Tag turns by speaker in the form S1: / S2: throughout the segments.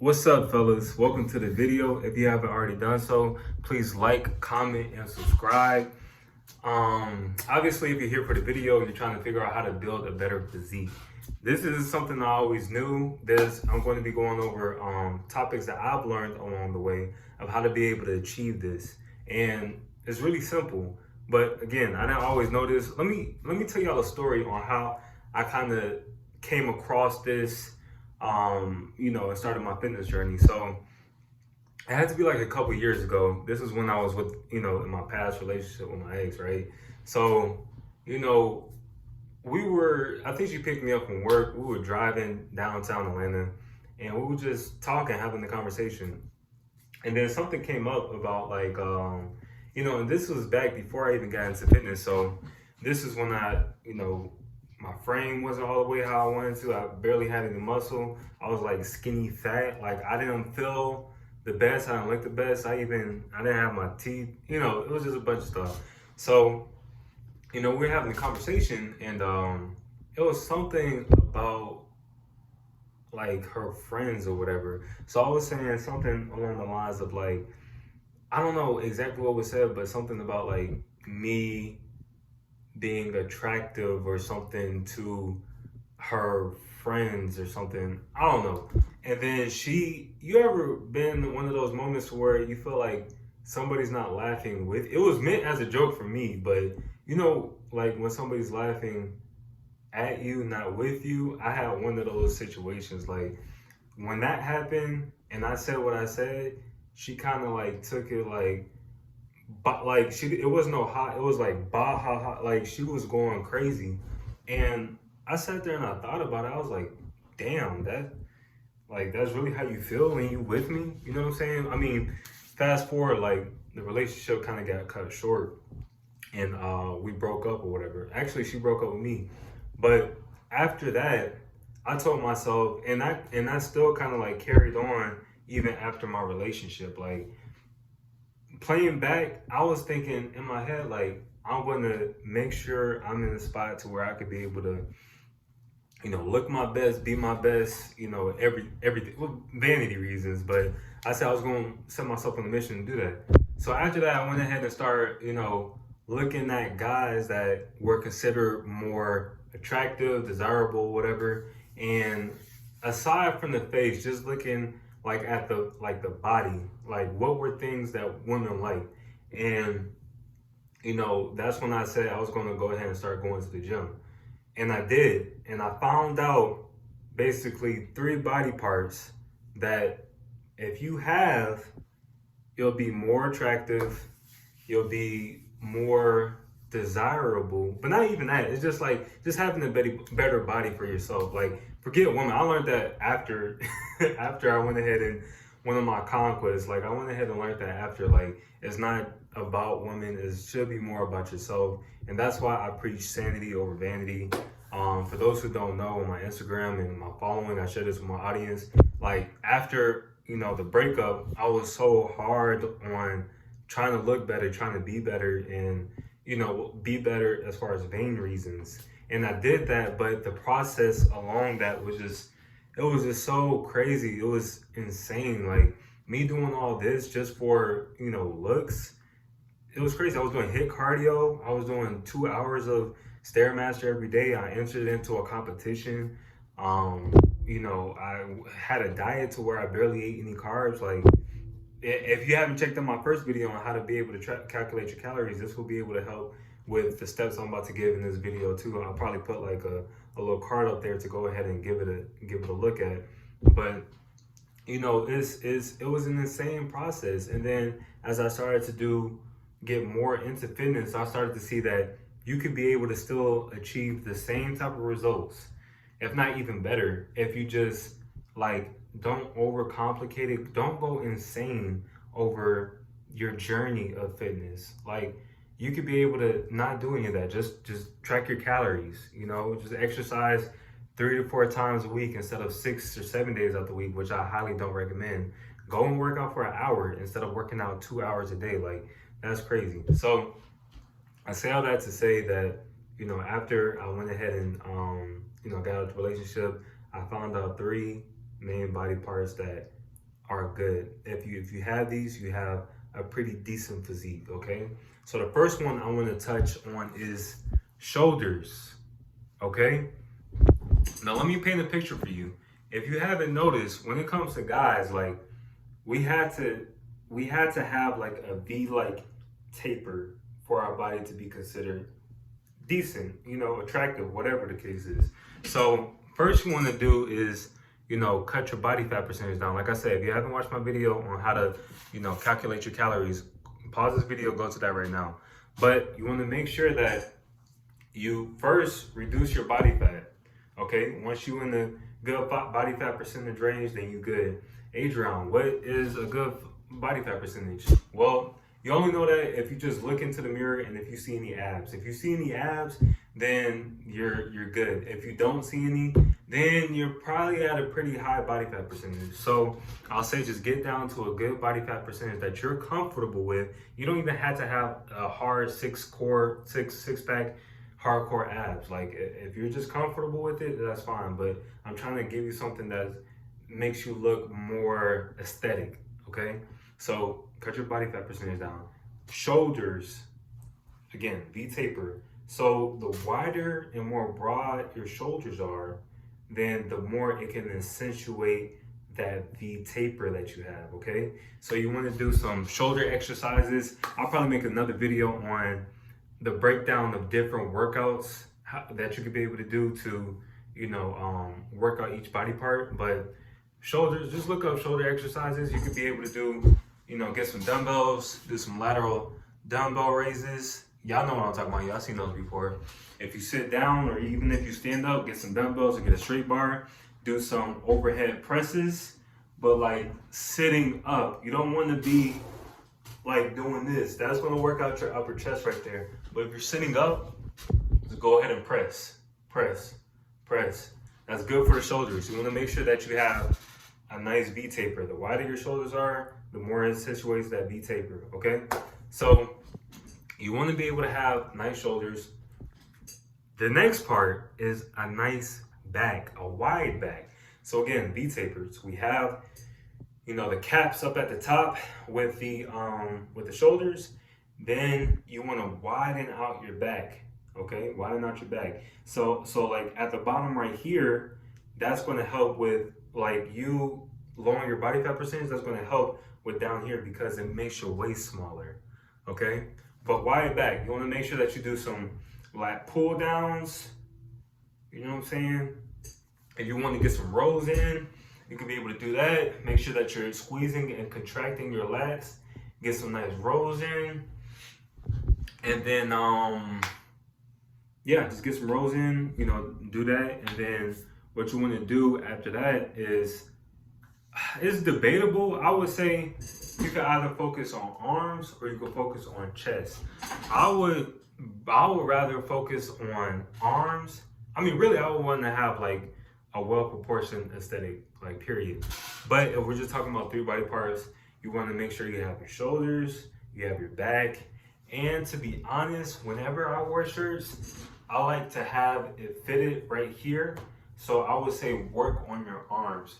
S1: What's up, fellas? Welcome to the video. If you haven't already done so, please like, comment, and subscribe. Obviously, if you're here for the video, you're trying to figure out how to build a better physique. This is something I always knew. I'm going to be going over topics that I've learned along the way of how to be able to achieve this, and it's really simple. But again, I didn't always know this. Let me tell y'all a story on how I kind of came across this, and started my fitness journey. So it had to be like a couple years ago. This is when I was with, in my past relationship with my ex, right? So, you know, I think she picked me up from work. We were driving downtown Atlanta and we were just talking, having the conversation. And then something came up about and this was back before I even got into fitness. So this is when my frame wasn't all the way how I wanted to. I barely had any muscle. I was like skinny fat. Like I didn't feel the best. I didn't look the best. I didn't have my teeth. It was just a bunch of stuff. So, we were having a conversation and it was something about like her friends or whatever. So I was saying something along the lines of like, I don't know exactly what was said, but something about like me being attractive or something to her friends or something. I don't know. And then you ever been in one of those moments where you feel like somebody's not laughing with, it was meant as a joke for me, but like when somebody's laughing at you, not with you, I had one of those situations. Like when that happened and I said what I said, she kind of like took it like, but like it was no hot. It was like bah ha ha. Like she was going crazy, and I sat there and I thought about it. I was like, damn, that's really how you feel when you with me. You know what I'm saying? I mean, fast forward, like the relationship kind of got cut short, and we broke up or whatever. Actually, she broke up with me, but after that, I told myself, and I still kind of like carried on even after my relationship, like playing back, I was thinking in my head, like, I'm going to make sure I'm in a spot to where I could be able to, look my best, be my best, everything, well, vanity reasons. But I said I was going to set myself on a mission to do that. So after that, I went ahead and started, looking at guys that were considered more attractive, desirable, whatever. And aside from the face, just looking like at the body, like what were things that women like. And that's when I said I was going to go ahead and start going to the gym. And I did. And I found out basically three body parts that if you have, you'll be more attractive, you'll be more desirable. But not even that. It's just like just having a better body for yourself. Like forget women. I learned that after after I went ahead and one of my conquests. Like I went ahead and learned that after. Like it's not about women. It should be more about yourself. And that's why I preach sanity over vanity. For those who don't know, on my Instagram and my following, I share this with my audience. Like after the breakup, I was so hard on trying to look better, trying to be better, and be better as far as vain reasons. And I did that, but the process along that was just so crazy. It was insane. Like me doing all this just for looks. It was crazy. I was doing hit cardio. I was doing 2 hours of Stairmaster every day. I entered into a competition. I had a diet to where I barely ate any carbs. Like if you haven't checked out my first video on how to be able to calculate your calories, this will be able to help with the steps I'm about to give in this video too. I'll probably put like a little card up there to go ahead and give it a look at. But it was an insane process. And then as I started to get more into fitness, I started to see that you could be able to still achieve the same type of results, if not even better, if you just like don't overcomplicate it. Don't go insane over your journey of fitness. Like you could be able to not do any of that. Just track your calories. Just exercise 3 to 4 times a week instead of 6 or 7 days out the week, which I highly don't recommend. Go and work out for an hour instead of working out 2 hours a day. Like that's crazy. So I say all that to say that after I went ahead and got out of the relationship, I found out three main body parts that are good. If you have these, you have a pretty decent physique, okay? So the first one I want to touch on is shoulders, okay? Now let me paint a picture for you. If you haven't noticed, when it comes to guys, like we had to have like a V-like taper for our body to be considered decent, attractive, whatever the case is. So first you want to do is, cut your body fat percentage down. Like I said, if you haven't watched my video on how to, calculate your calories, pause this video, go to that right now. But you want to make sure that you first reduce your body fat. Okay, once you in the good body fat percentage range, then you good. Adrian, what is a good body fat percentage? Well, you only know that if you just look into the mirror and if you see any abs. If you see any abs, then you're good. If you don't see any, then you're probably at a pretty high body fat percentage. So I'll say just get down to a good body fat percentage that you're comfortable with. You don't even have to have a hard six pack hardcore abs. Like if you're just comfortable with it, that's fine. But I'm trying to give you something that makes you look more aesthetic, okay? So cut your body fat percentage down. Shoulders, again, V-taper. So the wider and more broad your shoulders are, then the more it can accentuate that V-taper that you have, okay? So you want to do some shoulder exercises. I'll probably make another video on the breakdown of different workouts that you could be able to do to, work out each body part. But shoulders, just look up shoulder exercises. You could be able to do, get some dumbbells, do some lateral dumbbell raises. Y'all know what I'm talking about. Y'all seen those before. If you sit down or even if you stand up, get some dumbbells or get a straight bar. Do some overhead presses, but like sitting up. You don't want to be like doing this. That's going to work out your upper chest right there. But if you're sitting up, just go ahead and press. That's good for the shoulders. You want to make sure that you have a nice V-taper. The wider your shoulders are, the more it accentuates that V-taper, okay? So you want to be able to have nice shoulders. The next part is a nice back, a wide back. So again, V-tapers. We have, the caps up at the top with the shoulders. Then you want to widen out your back, okay? Widen out your back. So like at the bottom right here, that's going to help with like you lowering your body fat percentage. That's going to help with down here because it makes your waist smaller, okay? But wide back, you want to make sure that you do some like pull downs, you know what I'm saying? If you want to get some rows in, you can be able to do that. Make sure that you're squeezing and contracting your lats. Get some nice rows in. And then, just get some rows in, do that. And then what you want to do after that is, it's debatable. I would say you can either focus on arms or you can focus on chest. I would rather focus on arms. I mean, really, I would want to have like a well-proportioned aesthetic, like period. But if we're just talking about 3 body parts, you want to make sure you have your shoulders, you have your back. And to be honest, whenever I wear shirts, I like to have it fitted right here. So I would say work on your arms.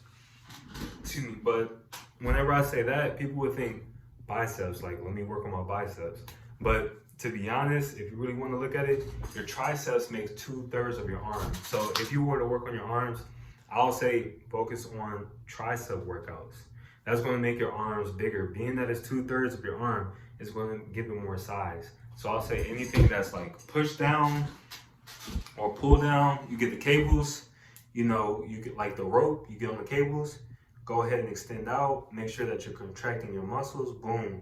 S1: Excuse me, but whenever I say that, people would think biceps, like let me work on my biceps. But to be honest, if you really want to look at it, your triceps makes 2/3 of your arm. So if you were to work on your arms, I'll say focus on tricep workouts. That's going to make your arms bigger. Being that it's 2/3 of your arm, it's going to give it more size. So I'll say anything that's like push down or pull down, you get the cables, you get like the rope, you get on the cables, go ahead and extend out, make sure that you're contracting your muscles, boom.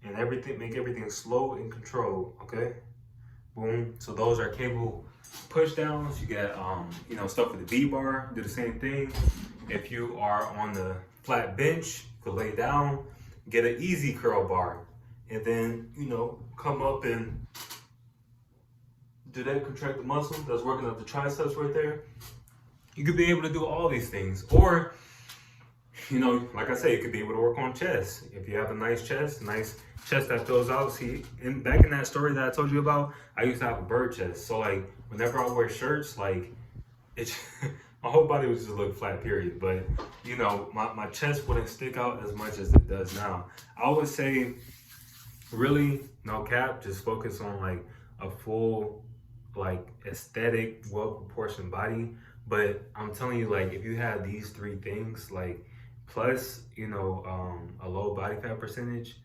S1: And make everything slow and controlled, okay? Boom. So those are cable push downs. You got, stuff with the V-bar, do the same thing. If you are on the flat bench, you could lay down, get an easy curl bar, and then, come up and do that, contract the muscle. That's working up the triceps right there. You could be able to do all these things. Or, like I say, you could be able to work on chest. If you have a nice chest that fills out. See, back in that story that I told you about, I used to have a bird chest. So like, whenever I wear shirts, like, my whole body would just look flat, period. But you know, my chest wouldn't stick out as much as it does now. I would say, really, no cap, just focus on like a full, like aesthetic, well proportioned body. But I'm telling you, like, if you have these three things, like, plus, you know, a low body fat percentage,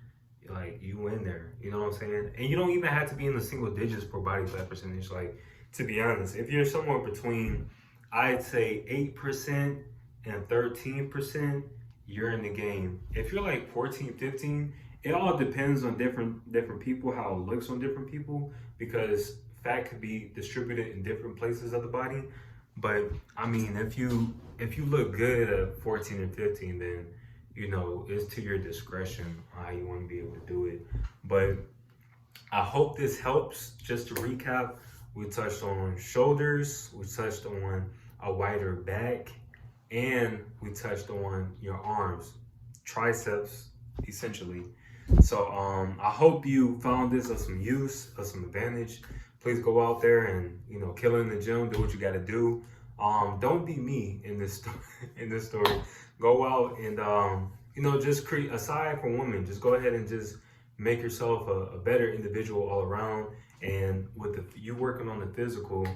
S1: like, you in there, you know what I'm saying? And you don't even have to be in the single digits for body fat percentage. Like, to be honest, if you're somewhere between, I'd say 8% and 13%, you're in the game. If you're like 14, 15, it all depends on different people, how it looks on different people, because fat could be distributed in different places of the body. But I mean, if you look good at 14 and 15, then you know it's to your discretion on how you want to be able to do it. But I hope this helps. Just to recap, we touched on shoulders, we touched on a wider back, and we touched on your arms, triceps, essentially. So I hope you found this of some use, of some advantage. Please go out there and, you know, kill it in the gym, do what you got to do. Don't be me in this in this story. Go out and you know, just create, aside from women, just go ahead and just make yourself a better individual all around. And with you working on the physical,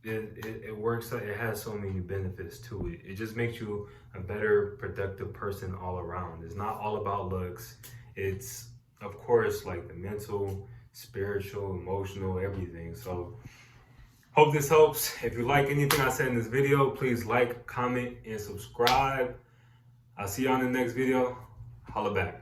S1: it works. It has so many benefits to it. It just makes you a better, productive person all around. It's not all about looks. It's, of course, like the mental, spiritual, emotional, everything. So hope this helps. If you like anything I said in this video, please like, comment, and subscribe. I'll see you on the next video. Holla back.